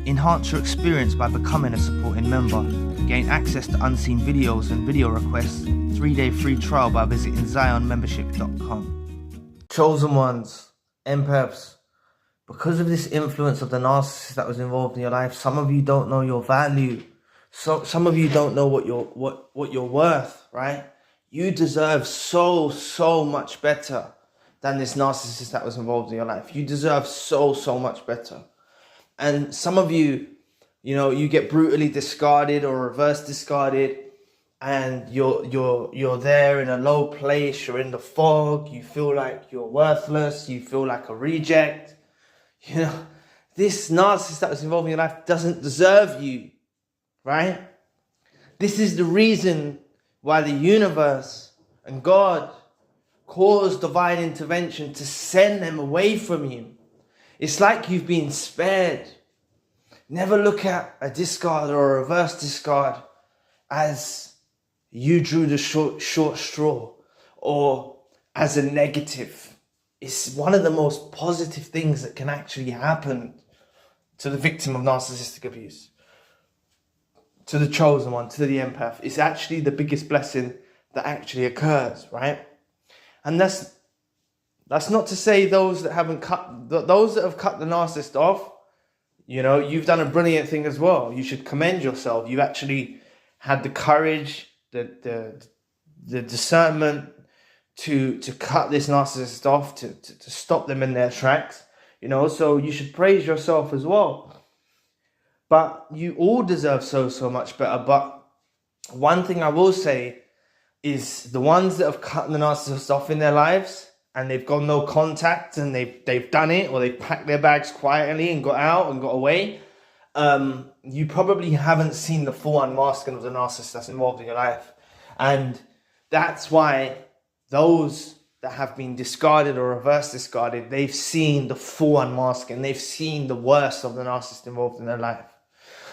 Enhance your experience by becoming a supporting member. Gain access to unseen videos and video requests. 3-day free trial by visiting zionmembership.com. Chosen ones, empaths, because of this influence of the narcissist that was involved in your life, some of you don't know your value. So some of you don't know what you're worth, right? You deserve so much better than this narcissist that was involved in your life. You deserve so much better. And some of you, you get brutally discarded or reverse discarded, and you're there in a low place, you're in the fog, you feel like you're worthless, you feel like a reject. This narcissist that was involved in your life doesn't deserve you, right? This is the reason why the universe and God caused divine intervention to send them away from you. It's like you've been spared. Never look at a discard or a reverse discard as you drew the short straw or as a negative. It's one of the most positive things that can actually happen to the victim of narcissistic abuse, to the chosen one, to the empath. It's actually the biggest blessing that actually occurs, right? And that's not to say those that have cut the narcissist off, you've done a brilliant thing as well. You should commend yourself. You've actually had the courage, the discernment to cut this narcissist off, to stop them in their tracks, so you should praise yourself as well. But you all deserve so much better. But one thing I will say is the ones that have cut the narcissist off in their lives, and they've got no contact, and they've done it, or they've packed their bags quietly and got out and got away, you probably haven't seen the full unmasking of the narcissist that's involved in your life. And that's why those that have been discarded or reverse discarded, they've seen the full unmasking. They've seen the worst of the narcissist involved in their life.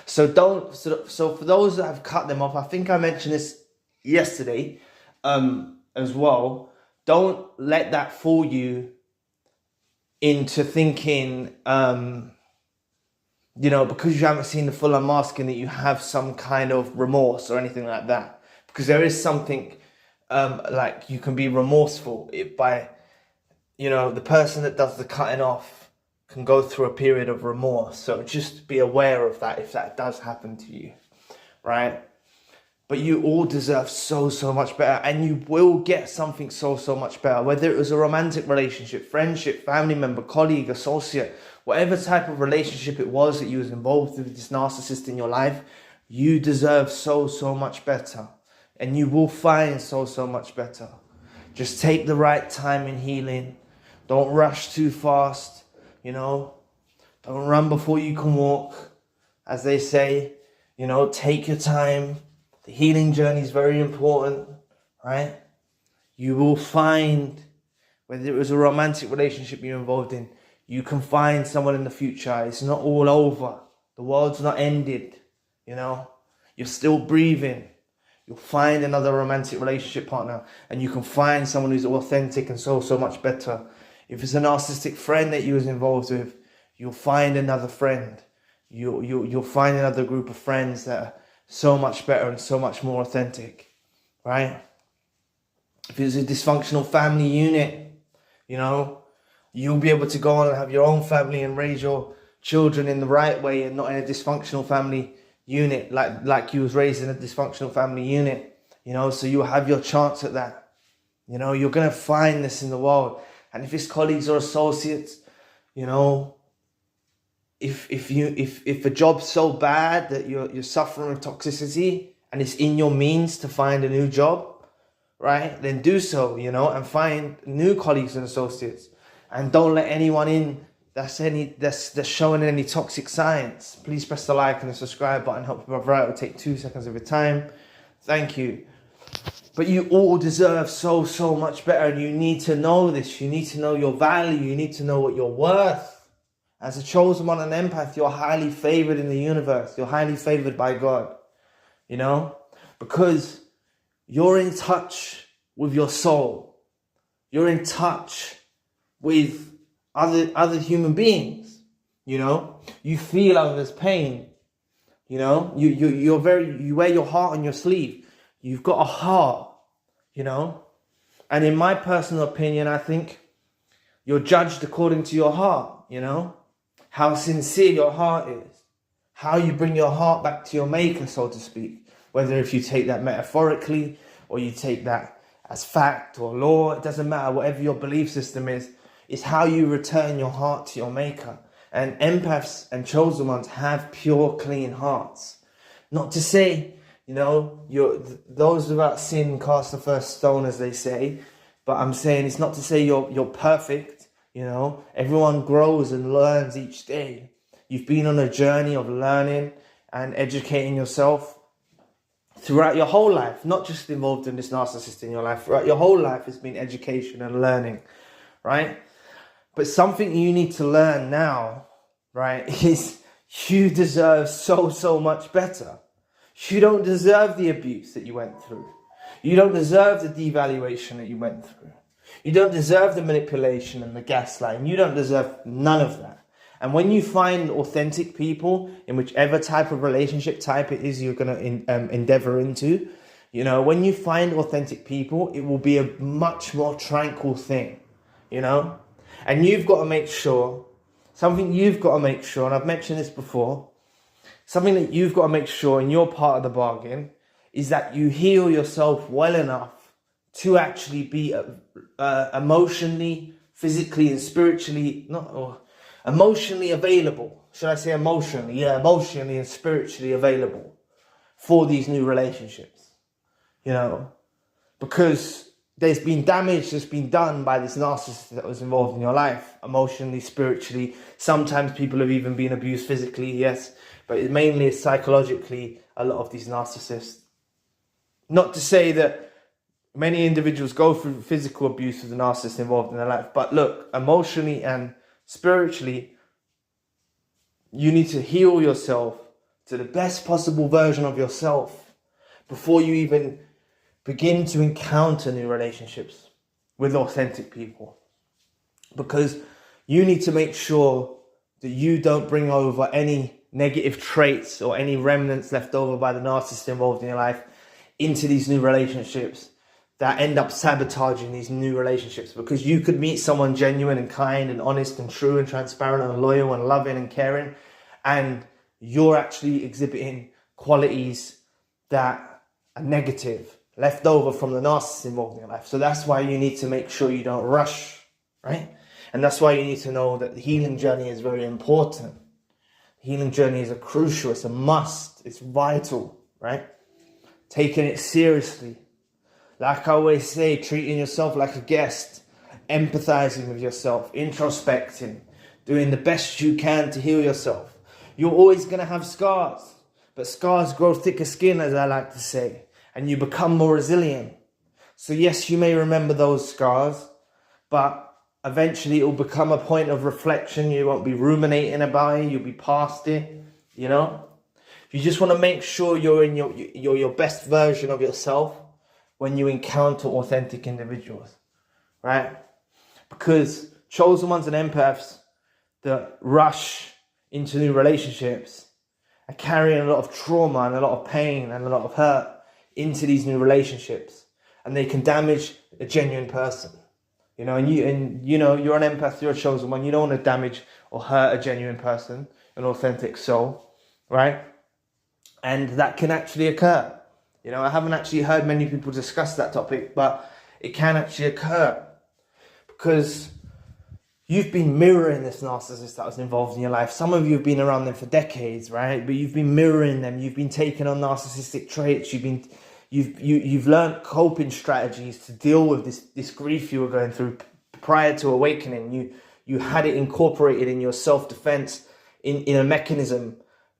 So for those that have cut them off, I think I mentioned this yesterday as well. Don't let that fool you into thinking, because you haven't seen the full unmasking, that you have some kind of remorse or anything like that. Because there is something like you can be remorseful by, the person that does the cutting off can go through a period of remorse. So just be aware of that if that does happen to you, right? But you all deserve so much better, and you will get something so much better. Whether it was a romantic relationship, friendship, family member, colleague, associate, whatever type of relationship it was that you was involved with this narcissist in your life, you deserve so much better. And you will find so much better. Just take the right time in healing. Don't rush too fast, Don't run before you can walk, as they say. Take your time. The healing journey is very important, right? You will find, whether it was a romantic relationship you're involved in, you can find someone in the future. It's not all over. The world's not ended, You're still breathing. You'll find another romantic relationship partner, and you can find someone who's authentic and so much better. If it's a narcissistic friend that you was involved with, you'll find another friend. You'll find another group of friends that are so much better and so much more authentic, right? If it's a dysfunctional family unit, you'll be able to go on and have your own family and raise your children in the right way and not in a dysfunctional family unit like you was raised in a dysfunctional family unit, so you'll have your chance at that. You're going to find this in the world. And if it's colleagues or associates, if a job's so bad that you're suffering with toxicity and it's in your means to find a new job, right, then do so, and find new colleagues and associates, and don't let anyone in that's showing any toxic signs. Please press the like and the subscribe button. Help me brother out. It will take 2 seconds of your time. Thank you. But you all deserve so much better, and you need to know this. You need to know your value. You need to know what you're worth. As a chosen one and empath, you're highly favored in the universe. You're highly favored by God, because you're in touch with your soul. You're in touch with other human beings. You know, you feel others' pain. You know, you wear your heart on your sleeve. You've got a heart, you know. And in my personal opinion, I think you're judged according to your heart, you know. How sincere your heart is. How you bring your heart back to your maker, so to speak. Whether if you take that metaphorically or you take that as fact or law, it doesn't matter. Whatever your belief system is, it's how you return your heart to your maker. And empaths and chosen ones have pure, clean hearts. Not to say, you know, those without sin cast the first stone, as they say. But I'm saying it's not to say you're perfect, you know. Everyone grows and learns each day. You've been on a journey of learning and educating yourself throughout your whole life. Not just involved in this narcissist in your life. Throughout your whole life has been education and learning, right? But something you need to learn now, right, is you deserve so much better. You don't deserve the abuse that you went through. You don't deserve the devaluation that you went through. You don't deserve the manipulation and the gaslighting. You don't deserve none of that. And when you find authentic people in whichever type of relationship type it is you're going to endeavor into, you know, when you find authentic people, it will be a much more tranquil thing, you know. And you've got to make sure, something you've got to make sure, and I've mentioned this before, something that you've got to make sure in your part of the bargain is that you heal yourself well enough to actually be emotionally, physically, and spiritually, emotionally available. Should I say emotionally? Yeah, emotionally and spiritually available for these new relationships, you know, because there's been damage that's been done by this narcissist that was involved in your life, emotionally, spiritually. Sometimes people have even been abused physically, yes, but it mainly is psychologically, a lot of these narcissists. Not to say that many individuals go through physical abuse with the narcissist involved in their life, but look, emotionally and spiritually, you need to heal yourself to the best possible version of yourself before you even begin to encounter new relationships with authentic people. Because you need to make sure that you don't bring over any negative traits or any remnants left over by the narcissist involved in your life into these new relationships that end up sabotaging these new relationships. Because you could meet someone genuine and kind and honest and true and transparent and loyal and loving and caring, and you're actually exhibiting qualities that are negative, left over from the narcissist involved in your life. So that's why you need to make sure you don't rush, right? And that's why you need to know that the healing journey is very important. The healing journey is crucial, it's a must, it's vital, right? Taking it seriously. Like I always say, treating yourself like a guest, empathizing with yourself, introspecting, doing the best you can to heal yourself. You're always going to have scars, but scars grow thicker skin, as I like to say. And you become more resilient. So yes, you may remember those scars, but eventually it will become a point of reflection. You won't be ruminating about it. You'll be past it, you know. You just want to make sure you're in your best version of yourself when you encounter authentic individuals, right? Because chosen ones and empaths that rush into new relationships are carrying a lot of trauma and a lot of pain and a lot of hurt into these new relationships, and they can damage a genuine person, you know. And you know, you're an empath, you're a chosen one. You don't want to damage or hurt a genuine person, an authentic soul, right? And that can actually occur. You know, I haven't actually heard many people discuss that topic, but it can actually occur because you've been mirroring this narcissist that was involved in your life. Some of you have been around them for decades, right? But you've been mirroring them. You've been taking on narcissistic traits. You've learned coping strategies to deal with this grief you were going through prior to awakening. You had it incorporated in your self-defense, in a mechanism,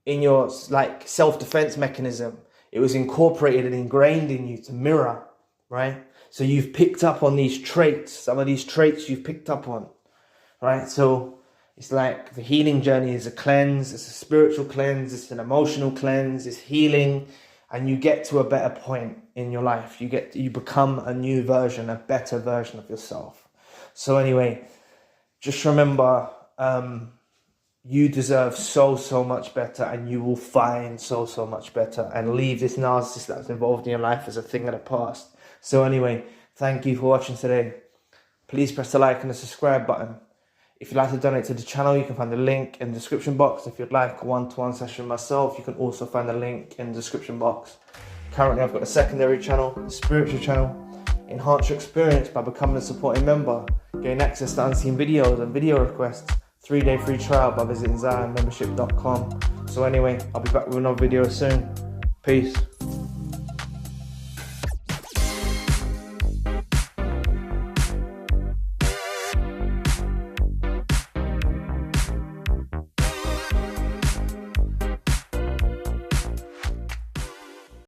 in your like self-defense mechanism. It was incorporated and ingrained in you to mirror, right? So you've picked up on these traits. Some of these traits you've picked up on, right? So it's like the healing journey is a cleanse. It's a spiritual cleanse. It's an emotional cleanse. It's healing. And you get to a better point in your life. You become a new version, a better version of yourself. So anyway, just remember, you deserve so much better, and you will find so much better, and leave this narcissist that's involved in your life as a thing of the past. So anyway, thank you for watching today. Please press the like and the subscribe button. If you'd like to donate to the channel, you can find the link in the description box. If you'd like a one-to-one session with myself, you can also find the link in the description box. Currently, I've got a secondary channel, a spiritual channel. Enhance your experience by becoming a supporting member. Gain access to unseen videos and video requests. 3-day free trial by visiting ZionMembership.com. So anyway, I'll be back with another video soon. Peace.